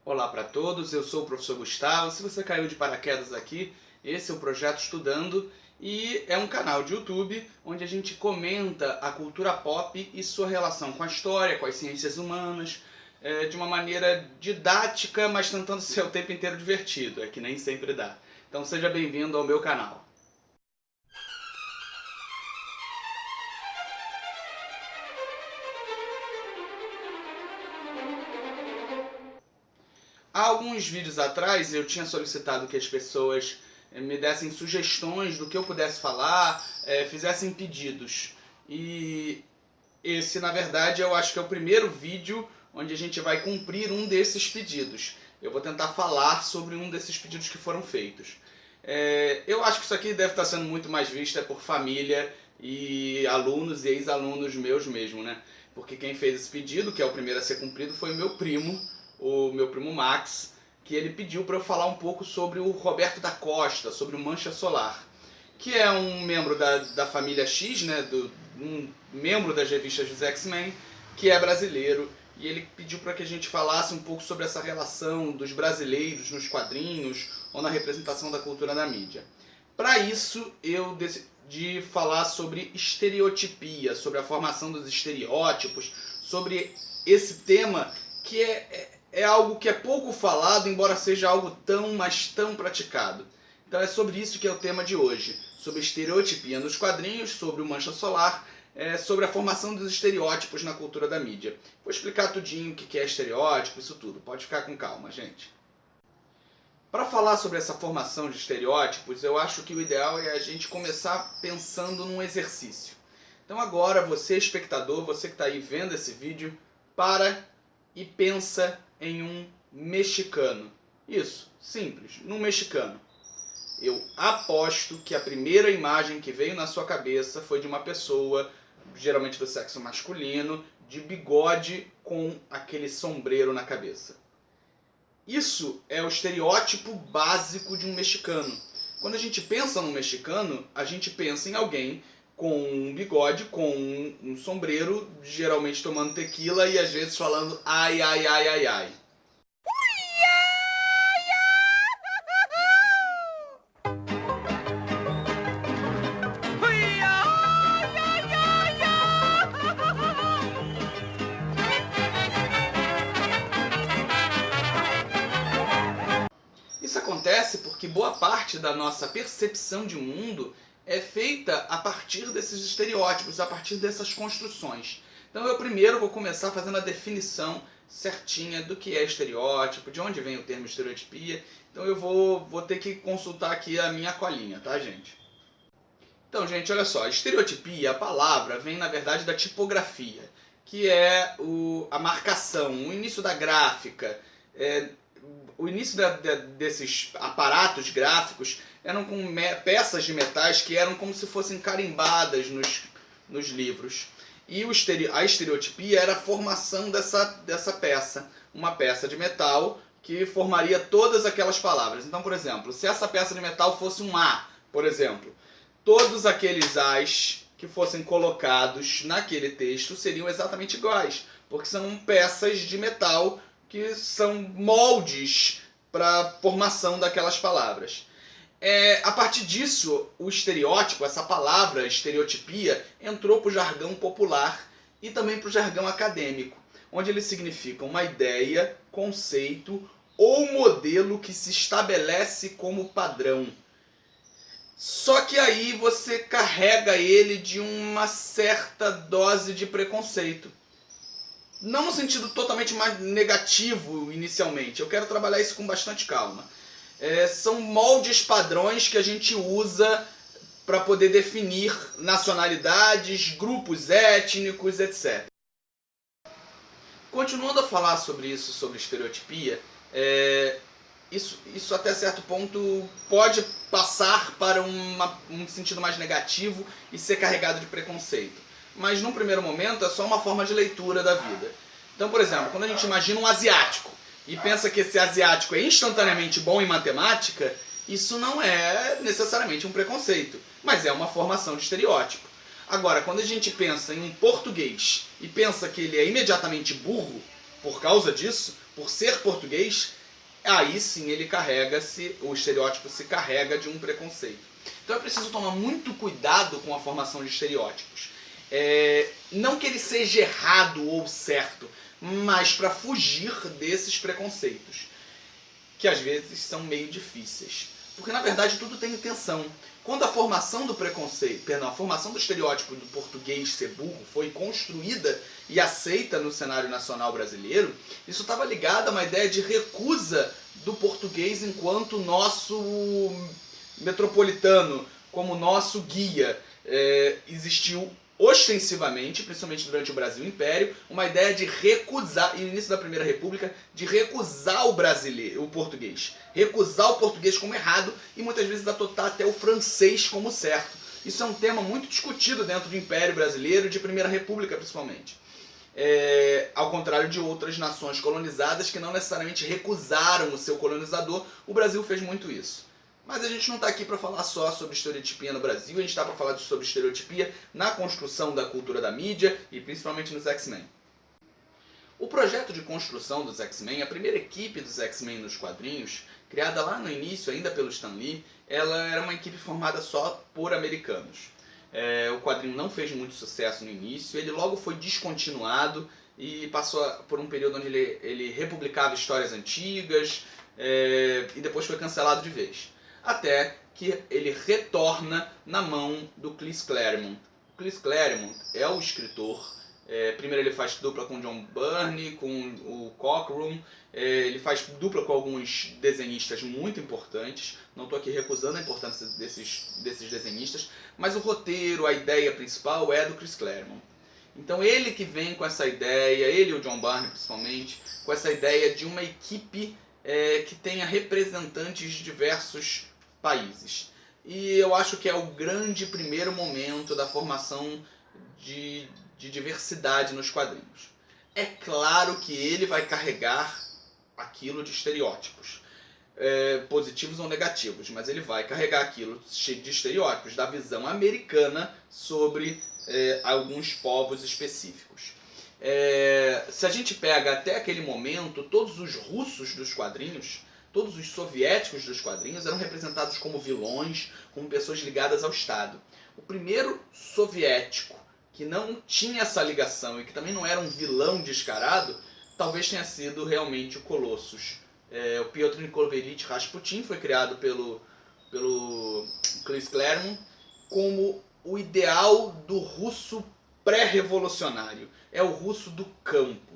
Olá para todos, eu sou o professor Gustavo. Se você caiu de paraquedas aqui, esse é o Projeto Estudando e é um canal de YouTube onde a gente comenta a cultura pop e sua relação com a história, com as ciências humanas, de uma maneira didática, mas tentando ser o tempo inteiro divertido, é que nem sempre dá. Então seja bem-vindo ao meu canal. Há alguns vídeos atrás eu tinha solicitado que as pessoas me dessem sugestões do que eu pudesse falar, fizessem pedidos. E esse, na verdade, eu acho que é o primeiro vídeo onde a gente vai cumprir um desses pedidos. Eu vou tentar falar sobre um desses pedidos que foram feitos. Eu acho que isso aqui deve estar sendo muito mais visto por família e alunos e ex-alunos meus mesmo, né? Porque quem fez esse pedido, que é o primeiro a ser cumprido, foi o meu primo Max, que ele pediu para eu falar um pouco sobre o Roberto da Costa, sobre o Mancha Solar, que é um membro da família X, né, um membro das revistas dos X-Men, que é brasileiro, e ele pediu para que a gente falasse um pouco sobre essa relação dos brasileiros nos quadrinhos ou na representação da cultura na mídia. Para isso, eu decidi falar sobre estereotipia, sobre a formação dos estereótipos, sobre esse tema que é algo que é pouco falado, embora seja algo mas tão praticado. Então é sobre isso que é o tema de hoje, sobre estereotipia nos quadrinhos, sobre o Mancha Solar, sobre a formação dos estereótipos na cultura da mídia. Vou explicar tudinho o que é estereótipo, isso tudo, pode ficar com calma, gente. Para falar sobre essa formação de estereótipos, eu acho que o ideal é a gente começar pensando num exercício. Então agora, você espectador, você que está aí vendo esse vídeo, para e pensa em um mexicano. Isso, simples, num mexicano. Eu aposto que a primeira imagem que veio na sua cabeça foi de uma pessoa, geralmente do sexo masculino, de bigode com aquele sombreiro na cabeça. Isso é o estereótipo básico de um mexicano. Quando a gente pensa num mexicano, a gente pensa em alguém com um bigode, com um sombreiro, geralmente tomando tequila e às vezes falando ai, ai, ai, ai, ai. Isso acontece porque boa parte da nossa percepção de mundo é feita a partir desses estereótipos, a partir dessas construções. Então eu primeiro vou começar fazendo a definição certinha do que é estereótipo, de onde vem o termo estereotipia. Então eu vou ter que consultar aqui a minha colinha, tá, gente? Então, gente, olha só, estereotipia, a palavra, vem na verdade da tipografia, que é a marcação, o início da gráfica. O início desses aparatos gráficos eram com peças de metais que eram como se fossem carimbadas nos livros. E a estereotipia era a formação dessa peça. Uma peça de metal que formaria todas aquelas palavras. Então, por exemplo, se essa peça de metal fosse um A, por exemplo, todos aqueles As que fossem colocados naquele texto seriam exatamente iguais, porque são peças de metal que são moldes para a formação daquelas palavras. A partir disso, o estereótipo, essa palavra estereotipia, entrou para o jargão popular e também para o jargão acadêmico, onde ele significa uma ideia, conceito ou modelo que se estabelece como padrão. Só que aí você carrega ele de uma certa dose de preconceito. Não no sentido totalmente mais negativo inicialmente, eu quero trabalhar isso com bastante calma. São moldes padrões que a gente usa para poder definir nacionalidades, grupos étnicos, etc. Continuando a falar sobre isso, sobre estereotipia, isso até certo ponto pode passar para um sentido mais negativo e ser carregado de preconceito. Mas num primeiro momento é só uma forma de leitura da vida. Então, por exemplo, quando a gente imagina um asiático e pensa que esse asiático é instantaneamente bom em matemática, isso não é necessariamente um preconceito, mas é uma formação de estereótipo. Agora, quando a gente pensa em um português e pensa que ele é imediatamente burro por causa disso, por ser português, aí sim o estereótipo se carrega de um preconceito. Então é preciso tomar muito cuidado com a formação de estereótipos. Não que ele seja errado ou certo, mas para fugir desses preconceitos, que às vezes são meio difíceis. Porque na verdade tudo tem intenção. Quando a formação do a formação do estereótipo do português ser burro foi construída e aceita no cenário nacional brasileiro, isso estava ligado a uma ideia de recusa do português enquanto nosso metropolitano, como nosso guia. Existiu ostensivamente, principalmente durante o Brasil Império, uma ideia de recusar, e no início da Primeira República, de recusar o português. Recusar o português como errado e muitas vezes adotar até o francês como certo. Isso é um tema muito discutido dentro do Império Brasileiro e de Primeira República, principalmente. Ao contrário de outras nações colonizadas que não necessariamente recusaram o seu colonizador, o Brasil fez muito isso. Mas a gente não está aqui para falar só sobre estereotipia no Brasil, a gente está para falar sobre estereotipia na construção da cultura da mídia e principalmente nos X-Men. O projeto de construção dos X-Men, a primeira equipe dos X-Men nos quadrinhos, criada lá no início, ainda pelo Stan Lee, ela era uma equipe formada só por americanos. O quadrinho não fez muito sucesso no início, ele logo foi descontinuado e passou por um período onde ele republicava histórias antigas e depois foi cancelado de vez. Até que ele retorna na mão do Chris Claremont. O Chris Claremont é o escritor. Primeiro ele faz dupla com o John Byrne, com o Cockrum. Ele faz dupla com alguns desenhistas muito importantes. Não estou aqui recusando a importância desses desenhistas, mas o roteiro, a ideia principal é do Chris Claremont. Então ele que vem com essa ideia, ele e o John Byrne principalmente, com essa ideia de uma equipe que tenha representantes de diversos países. E eu acho que é o grande primeiro momento da formação de diversidade nos quadrinhos. É claro que ele vai carregar aquilo de estereótipos, positivos ou negativos, mas ele vai carregar aquilo de estereótipos da visão americana sobre alguns povos específicos. Se a gente pega até aquele momento, todos os russos dos quadrinhos, todos os soviéticos dos quadrinhos eram representados como vilões, como pessoas ligadas ao Estado. O primeiro soviético que não tinha essa ligação e que também não era um vilão descarado, talvez tenha sido realmente o Colossus. O Piotr Nikolaevich Rasputin foi criado pelo Chris Claremont como o ideal do russo pré-revolucionário. É o russo do campo.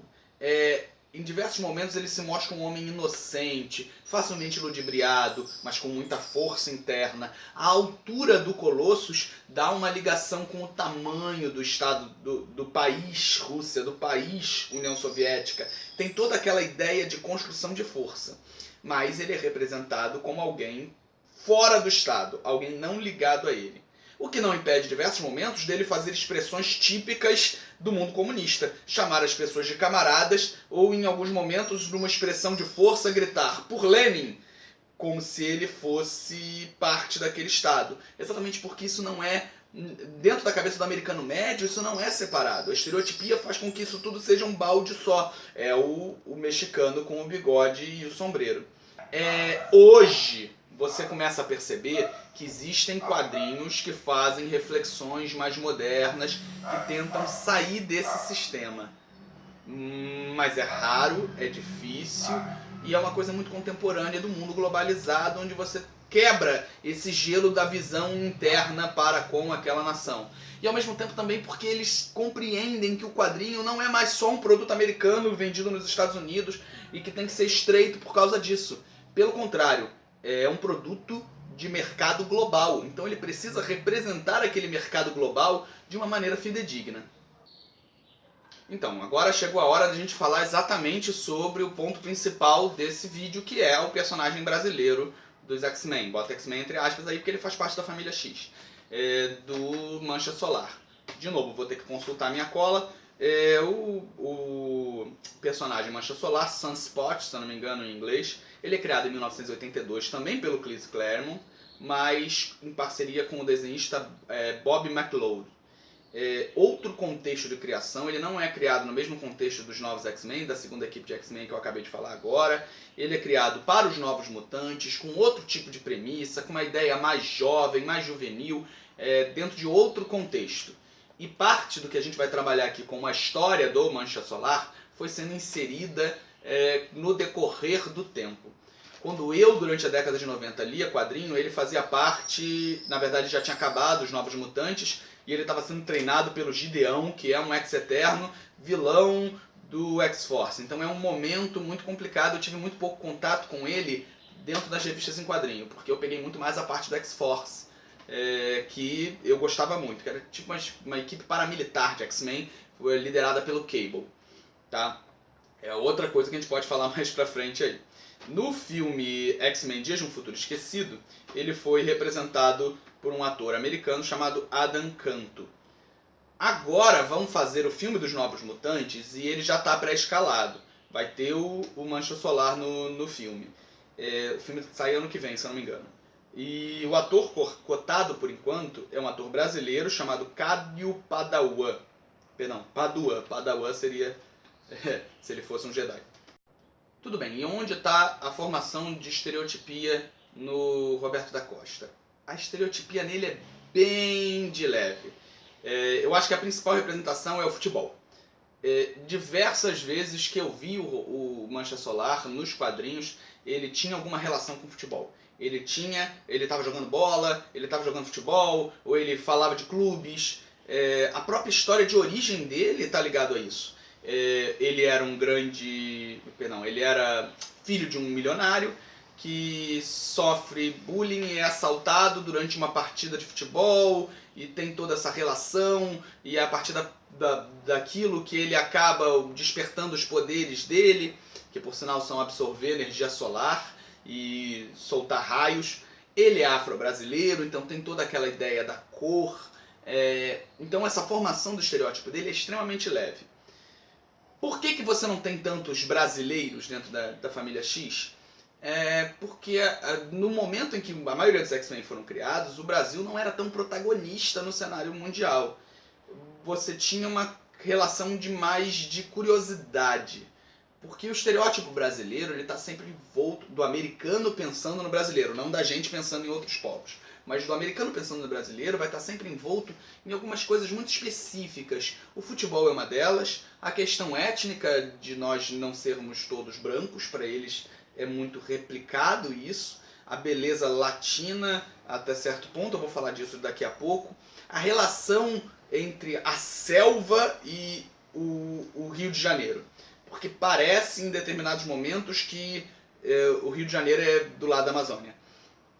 Em diversos momentos ele se mostra um homem inocente, facilmente ludibriado, mas com muita força interna. A altura do Colossus dá uma ligação com o tamanho do Estado, do país Rússia, do país União Soviética. Tem toda aquela ideia de construção de força. Mas ele é representado como alguém fora do Estado, alguém não ligado a ele. O que não impede, em diversos momentos, dele fazer expressões típicas do mundo comunista. Chamar as pessoas de camaradas, ou em alguns momentos, numa expressão de força, gritar por Lenin, como se ele fosse parte daquele Estado. Exatamente porque isso não é, dentro da cabeça do americano médio, isso não é separado. A estereotipia faz com que isso tudo seja um balde só. É o mexicano com o bigode e o sombreiro. Hoje você começa a perceber que existem quadrinhos que fazem reflexões mais modernas, que tentam sair desse sistema. Mas é raro, é difícil e é uma coisa muito contemporânea do mundo globalizado, onde você quebra esse gelo da visão interna para com aquela nação. E ao mesmo tempo também porque eles compreendem que o quadrinho não é mais só um produto americano vendido nos Estados Unidos e que tem que ser estreito por causa disso. Pelo contrário, é um produto de mercado global. Então ele precisa representar aquele mercado global de uma maneira fidedigna. Então, agora chegou a hora de a gente falar exatamente sobre o ponto principal desse vídeo, que é o personagem brasileiro dos X-Men. Bota X-Men entre aspas aí, porque ele faz parte da família X, do Mancha Solar. De novo, vou ter que consultar minha cola. O personagem Mancha Solar, Sunspot, se eu não me engano em inglês, ele é criado em 1982 também pelo Chris Claremont, mas em parceria com o desenhista Bob McLeod. outro contexto de criação. Ele não é criado no mesmo contexto dos novos X-Men, da segunda equipe de X-Men que eu acabei de falar agora. Ele é criado para os Novos Mutantes, com outro tipo de premissa, com uma ideia mais jovem, mais juvenil, dentro de outro contexto. E parte do que a gente vai trabalhar aqui como a história do Mancha Solar foi sendo inserida no decorrer do tempo. Quando eu, durante a década de 90, lia quadrinho, ele fazia parte, na verdade já tinha acabado os Novos Mutantes, e ele estava sendo treinado pelo Gideão, que é um ex-eterno vilão do X-Force. Então é um momento muito complicado, eu tive muito pouco contato com ele dentro das revistas em quadrinho, porque eu peguei muito mais a parte do X-Force, que eu gostava muito, que era tipo uma equipe paramilitar de X-Men, liderada pelo Cable. Tá? É outra coisa que a gente pode falar mais pra frente aí. No filme X-Men Dias de um Futuro Esquecido, ele foi representado por um ator americano chamado Adam Canto. Agora vão fazer o filme dos Novos Mutantes e ele já está pré-escalado. Vai ter o Mancha Solar no filme. O filme sai ano que vem, se eu não me engano. E o ator cotado, por enquanto, é um ator brasileiro chamado Cádio Padawan. Perdão, Paduan. Padawan seria se ele fosse um Jedi. Tudo bem, e onde está a formação de estereotipia no Roberto da Costa? A estereotipia nele é bem de leve. Eu acho que a principal representação é o futebol. Diversas vezes que eu vi o Mancha Solar nos quadrinhos, ele tinha alguma relação com o futebol. Ele estava jogando bola, ele estava jogando futebol, ou ele falava de clubes. A própria história de origem dele está ligado a isso. Ele era ele era filho de um milionário que sofre bullying e é assaltado durante uma partida de futebol e tem toda essa relação, e é a partir daquilo que ele acaba despertando os poderes dele, que por sinal são absorver energia solar e soltar raios. Ele é afro-brasileiro, então tem toda aquela ideia da cor. Então essa formação do estereótipo dele é extremamente leve. Por que você não tem tantos brasileiros dentro da família X? Porque no momento em que a maioria dos X-Men foram criados, o Brasil não era tão protagonista no cenário mundial. Você tinha uma relação mais de curiosidade. Porque o estereótipo brasileiro está sempre envolto do americano pensando no brasileiro, não da gente pensando em outros povos. Mas do americano pensando no brasileiro vai estar sempre envolto em algumas coisas muito específicas. O futebol é uma delas, a questão étnica de nós não sermos todos brancos, para eles é muito replicado isso. A beleza latina, até certo ponto, eu vou falar disso daqui a pouco. A relação entre a selva e o Rio de Janeiro. Porque parece em determinados momentos que o Rio de Janeiro é do lado da Amazônia.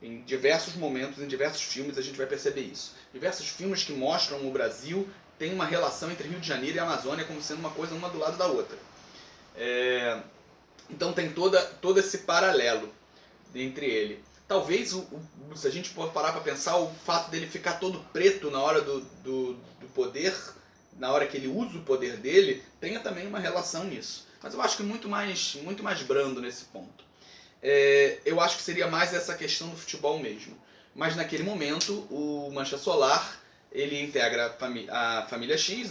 Em diversos momentos, em diversos filmes, a gente vai perceber isso. Diversos filmes que mostram o Brasil têm uma relação entre Rio de Janeiro e Amazônia como sendo uma coisa uma do lado da outra. Então tem todo esse paralelo entre ele. Talvez, se a gente for parar para pensar, o fato dele ficar todo preto na hora do poder, na hora que ele usa o poder dele, tenha também uma relação nisso. Mas eu acho que muito mais brando nesse ponto. Eu acho que seria mais essa questão do futebol mesmo. Mas naquele momento, o Mancha Solar, ele integra a família X,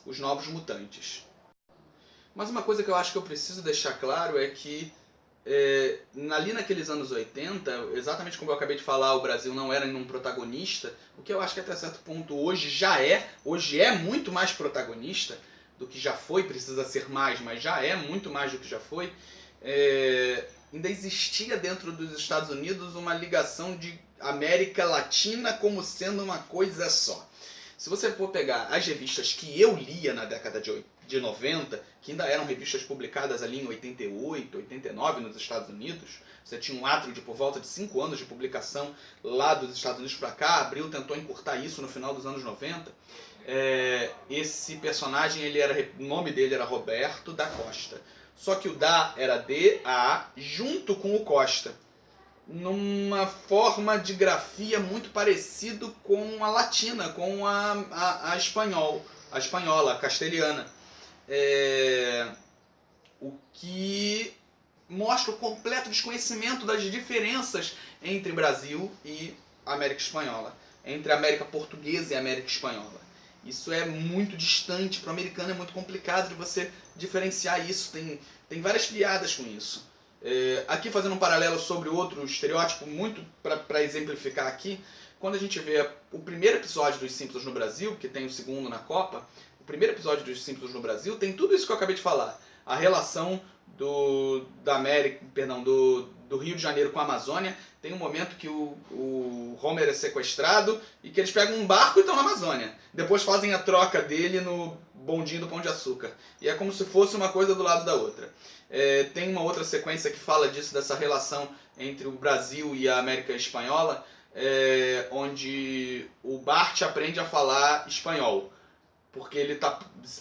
os Novos Mutantes. Mas uma coisa que eu acho que eu preciso deixar claro é que ali naqueles anos 80, exatamente como eu acabei de falar, o Brasil não era nenhum protagonista, o que eu acho que até certo ponto hoje é muito mais protagonista do que já foi, precisa ser mais, mas já é muito mais do que já foi. Ainda existia dentro dos Estados Unidos uma ligação de América Latina como sendo uma coisa só. Se você for pegar as revistas que eu lia na década de 90, que ainda eram revistas publicadas ali em 88, 89 nos Estados Unidos, você tinha um átrio de por volta de 5 anos de publicação lá dos Estados Unidos para cá, a Abril tentou encurtar isso no final dos anos 90. Esse personagem, o nome dele era Roberto da Costa. Só que o da era D-A junto com o Costa. Numa forma de grafia muito parecido com a latina, com a espanhola, a castelhana. O que mostra o completo desconhecimento das diferenças entre Brasil e América Espanhola. Entre a América Portuguesa e a América Espanhola. Isso é muito distante, para o americano é muito complicado de você diferenciar isso, tem várias piadas com isso. Aqui fazendo um paralelo sobre outro estereótipo, muito para exemplificar aqui, quando a gente vê o primeiro episódio dos Simpsons no Brasil, que tem o segundo na Copa, o primeiro episódio dos Simpsons no Brasil tem tudo isso que eu acabei de falar. A relação do Rio de Janeiro com a Amazônia. Tem um momento que o Homer é sequestrado e que eles pegam um barco e estão na Amazônia. Depois fazem a troca dele no bondinho do Pão de Açúcar. E é como se fosse uma coisa do lado da outra. Tem uma outra sequência que fala disso, dessa relação entre o Brasil e a América Espanhola, onde o Bart aprende a falar espanhol, porque ele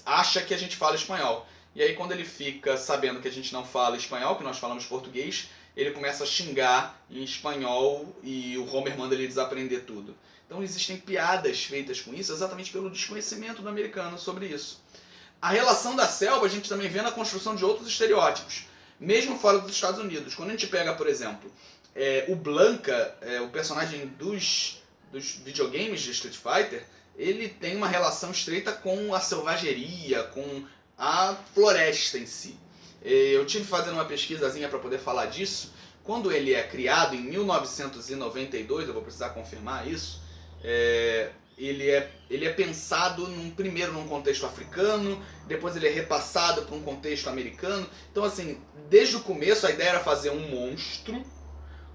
acha que a gente fala espanhol. E aí quando ele fica sabendo que a gente não fala espanhol, que nós falamos português, ele começa a xingar em espanhol e o Homer manda ele desaprender tudo. Então existem piadas feitas com isso exatamente pelo desconhecimento do americano sobre isso. A relação da selva a gente também vê na construção de outros estereótipos, mesmo fora dos Estados Unidos. Quando a gente pega, por exemplo, o Blanka, o personagem dos videogames de Street Fighter, ele tem uma relação estreita com a selvageria, com a floresta em si. Eu tive fazendo uma pesquisazinha para poder falar disso. Quando ele é criado, em 1992, eu vou precisar confirmar isso, ele é pensado primeiro num contexto africano, depois ele é repassado para um contexto americano. Então, assim, desde o começo a ideia era fazer um monstro,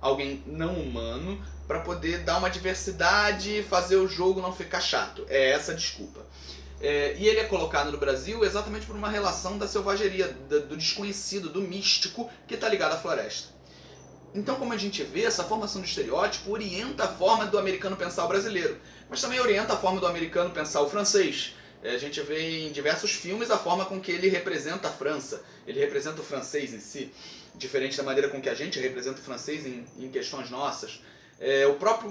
alguém não humano, para poder dar uma diversidade e fazer o jogo não ficar chato. É essa a desculpa. E ele é colocado no Brasil exatamente por uma relação da selvageria, do desconhecido, do místico, que está ligado à floresta. Então, como a gente vê, essa formação de estereótipo orienta a forma do americano pensar o brasileiro, mas também orienta a forma do americano pensar o francês. A gente vê em diversos filmes a forma com que ele representa a França, ele representa o francês em si, diferente da maneira com que a gente representa o francês em questões nossas.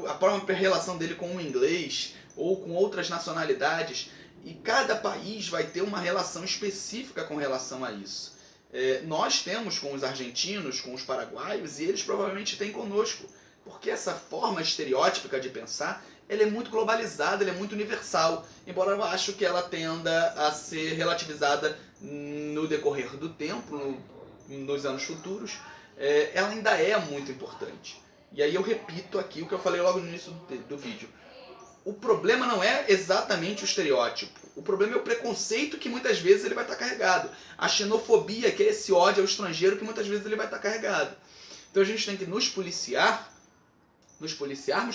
A própria relação dele com o inglês ou com outras nacionalidades. E cada país vai ter uma relação específica com relação a isso. Nós temos com os argentinos, com os paraguaios, e eles provavelmente têm conosco. Porque essa forma estereótipica de pensar, ela é muito globalizada, ela é muito universal. Embora eu acho que ela tenda a ser relativizada no decorrer do tempo, nos anos futuros, ela ainda é muito importante. E aí eu repito aqui o que eu falei logo no início do vídeo. O problema não é exatamente o estereótipo. O problema é o preconceito que muitas vezes ele vai estar carregado. A xenofobia, que é esse ódio ao estrangeiro que muitas vezes ele vai estar carregado. Então a gente tem que nos policiarmos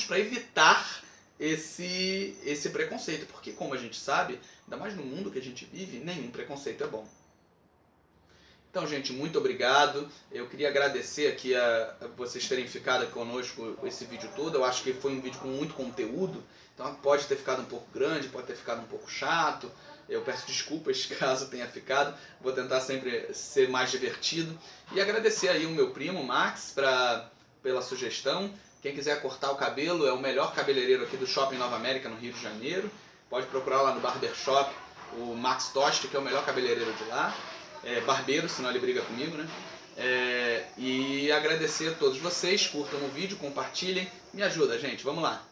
para evitar esse preconceito. Porque, como a gente sabe, ainda mais no mundo que a gente vive, nenhum preconceito é bom. Então, gente, muito obrigado. Eu queria agradecer aqui a vocês terem ficado conosco esse vídeo todo. Eu acho que foi um vídeo com muito conteúdo. Então pode ter ficado um pouco grande, pode ter ficado um pouco chato. Eu peço desculpas caso tenha ficado. Vou tentar sempre ser mais divertido. E agradecer aí o meu primo, Max, pela sugestão. Quem quiser cortar o cabelo, é o melhor cabeleireiro aqui do Shopping Nova América, no Rio de Janeiro. Pode procurar lá no Barbershop o Max Tosti, que é o melhor cabeleireiro de lá. Barbeiro, senão ele briga comigo, né? E agradecer a todos vocês. Curtam o vídeo, compartilhem. Me ajuda, gente. Vamos lá.